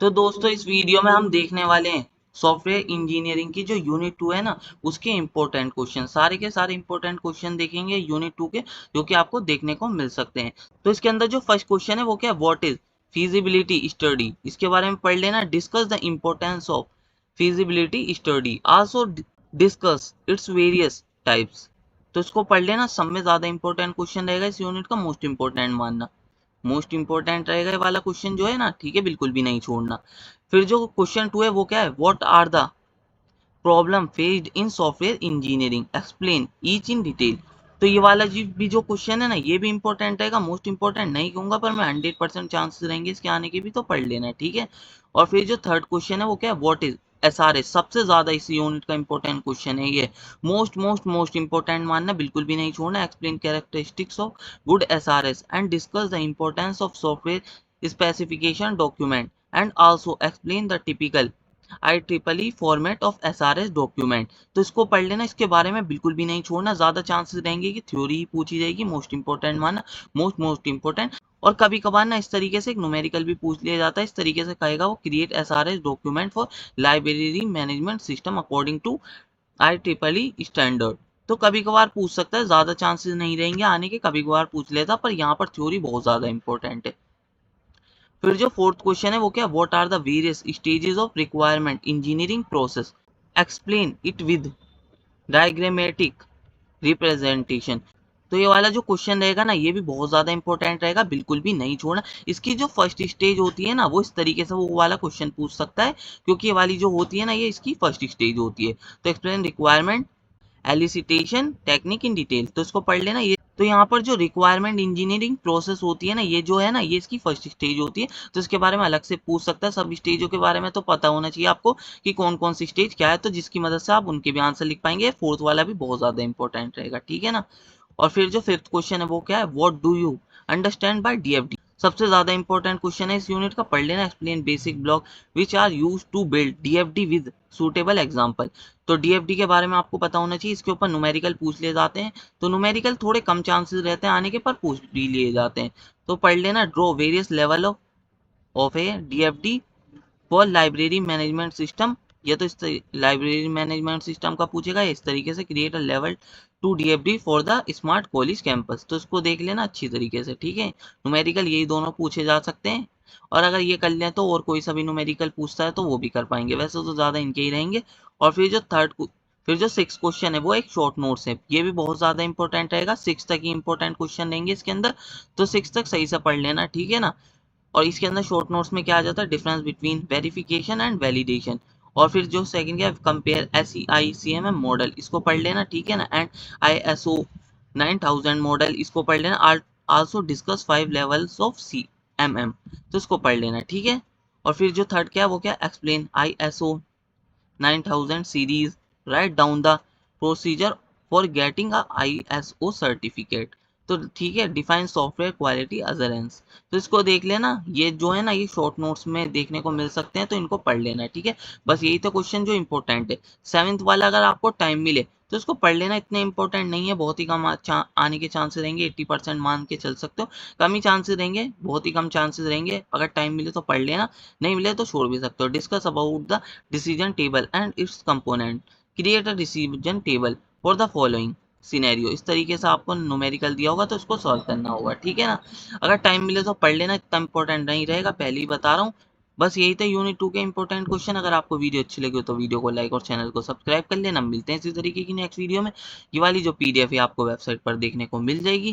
तो दोस्तों इस वीडियो में हम देखने वाले हैं सॉफ्टवेयर इंजीनियरिंग की जो यूनिट 2 है ना, उसके इम्पोर्टेंट क्वेश्चन, सारे के सारे इम्पोर्टेंट क्वेश्चन देखेंगे यूनिट 2 के, जो कि आपको देखने को मिल सकते हैं। तो इसके अंदर जो फर्स्ट क्वेश्चन है वो क्या है, व्हाट इज फीजिबिलिटी स्टडी, इसके बारे में पढ़ लेना। Discuss the importance of feasibility study, also discuss its various types. तो इसको पढ़ लेना, सब में ज्यादा इंपॉर्टेंट क्वेश्चन रहेगा इस यूनिट का, मोस्ट इंपॉर्टेंट मानना। मोस्ट इंपॉर्टेंट रहेगा ये वाला क्वेश्चन जो है ना, ठीक है, बिल्कुल भी नहीं छोड़ना। फिर जो क्वेश्चन 2 है वो क्या है, what are the problem faced in software engineering, explain each in detail. तो ये वाला जी भी जो क्वेश्चन है ना, ये भी इंपॉर्टेंट रहेगा, मोस्ट इंपॉर्टेंट नहीं कहूंगा पर मैं 100% चांसेस रहेंगे इसके आने के भी, तो पढ़ लेना है, ठीक है। और फिर जो थर्ड क्वेश्चन है वो क्या है, व्हाट इज एसआरएस, सबसे ज्यादा इस यूनिट का इंपॉर्टेंट क्वेश्चन है ये, मोस्ट मोस्ट मोस्ट इंपॉर्टेंट मानना, बिल्कुल भी नहीं छोड़ना। Explain characteristics of good SRS and discuss the importance of software specification document and also explain the typical IEEE format of SRS document. तो इसको पढ़ लेना, इसके बारे में बिल्कुल भी नहीं छोड़ना, ज्यादा चांसेस रहेंगे कि थ्योरी ही पूछी जाएगी, मोस्ट इंपॉर्टेंट मानना, मोस्ट मोस्ट इंपॉर्टेंट। और कभी कभार ना इस तरीके से एक न्यूमेरिकल भी पूछ लिया जाता है, इस तरीके से कहेगा वो, create SRS document for library management system according to IEEE standard. तो कभी कभार पूछ सकता है, ज्यादा चांसेस नहीं रहेंगे आने के, कभी कभार पूछ लेता, पर यहाँ पर थ्योरी बहुत ज्यादा इंपॉर्टेंट है। फिर जो फोर्थ क्वेश्चन है वो क्या, what are the various stages of requirement engineering process, explain it with diagrammatic representation. तो ये वाला जो क्वेश्चन रहेगा ना, ये भी बहुत ज्यादा इंपॉर्टेंट रहेगा, बिल्कुल भी नहीं छोड़ना। इसकी जो फर्स्ट स्टेज होती है ना, वो इस तरीके से वो वाला क्वेश्चन पूछ सकता है, क्योंकि ये वाली जो होती है ना, ये इसकी फर्स्ट स्टेज होती है। तो explain requirement elicitation technique in detail, तो इसको पढ़ लेना ये। तो यहाँ पर जो रिक्वायरमेंट इंजीनियरिंग प्रोसेस होती है ना, ये जो है ना, ये इसकी फर्स्ट स्टेज होती है, तो इसके बारे में अलग से पूछ सकता है। सब स्टेजों के बारे में तो पता होना चाहिए आपको कि कौन कौन सी स्टेज क्या है, तो जिसकी मदद से आप उनके भी आंसर लिख पाएंगे। फोर्थ वाला भी बहुत ज्यादा इंपॉर्टेंट रहेगा, ठीक है ना। और फिर जो फिफ्थ क्वेश्चन है वो क्या है, what do you understand by DFD, सबसे ज्यादा इंपॉर्टेंट क्वेश्चन है इस यूनिट का, पढ़ लेना। Explain basic block which are used to build DFD with suitable example. तो डीएफडी के बारे में आपको पता होना चाहिए, इसके ऊपर न्यूमेरिकल पूछ लिए जाते हैं, तो न्यूमेरिकल थोड़े कम चांसेस रहते हैं आने के, पर पूछ भी लिए जाते हैं। तो पढ़ लेना, draw various level of A DFD for library management system. ये तो इस लाइब्रेरी मैनेजमेंट सिस्टम का पूछेगा, इस तरीके से create a level two DFD for the smart college campus. तो इसको देख लेना अच्छी तरीके से, ठीक है। न्यूमेरिकल यही दोनों पूछे जा सकते हैं, और अगर ये कर लें तो और कोई सा भी न्यूमेरिकल पूछता है तो वो भी कर पाएंगे, वैसे तो ज्यादा इनके ही रहेंगे। और फिर जो सिक्स क्वेश्चन है वो एक शॉर्ट नोट्स है, ये भी बहुत ज्यादा इंपॉर्टेंट रहेगा, सिक्स तक ही इंपॉर्टेंट क्वेश्चन रहेंगे इसके अंदर, तो सिक्स तक सही से पढ़ लेना, ठीक है ना। और इसके अंदर शॉर्ट नोट्स में क्या आ जाता है, difference between verification and validation. और फिर जो सेकंड क्या, कंपेयर SEI/CMM मॉडल, इसको पढ़ लेना, ठीक है ना। एंड ISO 9000 मॉडल, इसको पढ़ लेना। Also discuss 5 levels of CMM, तो इसको पढ़ लेना, ठीक है। और फिर जो थर्ड क्या है वो क्या, explain ISO 9000 series, write down the procedure for getting a ISO certificate. तो ठीक है, डिफाइन सॉफ्टवेयर क्वालिटी अजरेंस। तो इसको देख लेना, ये जो है ना, ये शॉर्ट नोट्स में देखने को मिल सकते हैं, तो इनको पढ़ लेना, ठीक है। बस यही तो क्वेश्चन जो इंपॉर्टेंट है। सेवेंथ वाला अगर आपको टाइम मिले तो इसको पढ़ लेना, इतने इंपॉर्टेंट नहीं है, बहुत ही कम आने के चांसेस रहेंगे, 80% मान के चल सकते हो, कम ही चांसेस रहेंगे, बहुत ही कम चांसेस रहेंगे। अगर टाइम मिले तो पढ़ लेना, नहीं मिले तो छोड़ भी सकते हो। Discuss about the decision table and it's component, create a decision table for the following scenario. इस तरीके से आपको न्यूमेरिकल दिया होगा तो इसको सॉल्व करना होगा, ठीक है ना। अगर टाइम मिले तो पढ़ लेना, इतना इंपॉर्टेंट नहीं रहेगा, पहले ही बता रहा हूँ। बस यही था यूनिट 2 के इंपॉर्टेंट क्वेश्चन। अगर आपको वीडियो अच्छी लगी हो तो वीडियो को लाइक और चैनल को सब्सक्राइब कर लेना। मिलते हैं इसी तरीके की नेक्स्ट वीडियो में। ये वाली जो PDF है आपको वेबसाइट पर देखने को मिल जाएगी।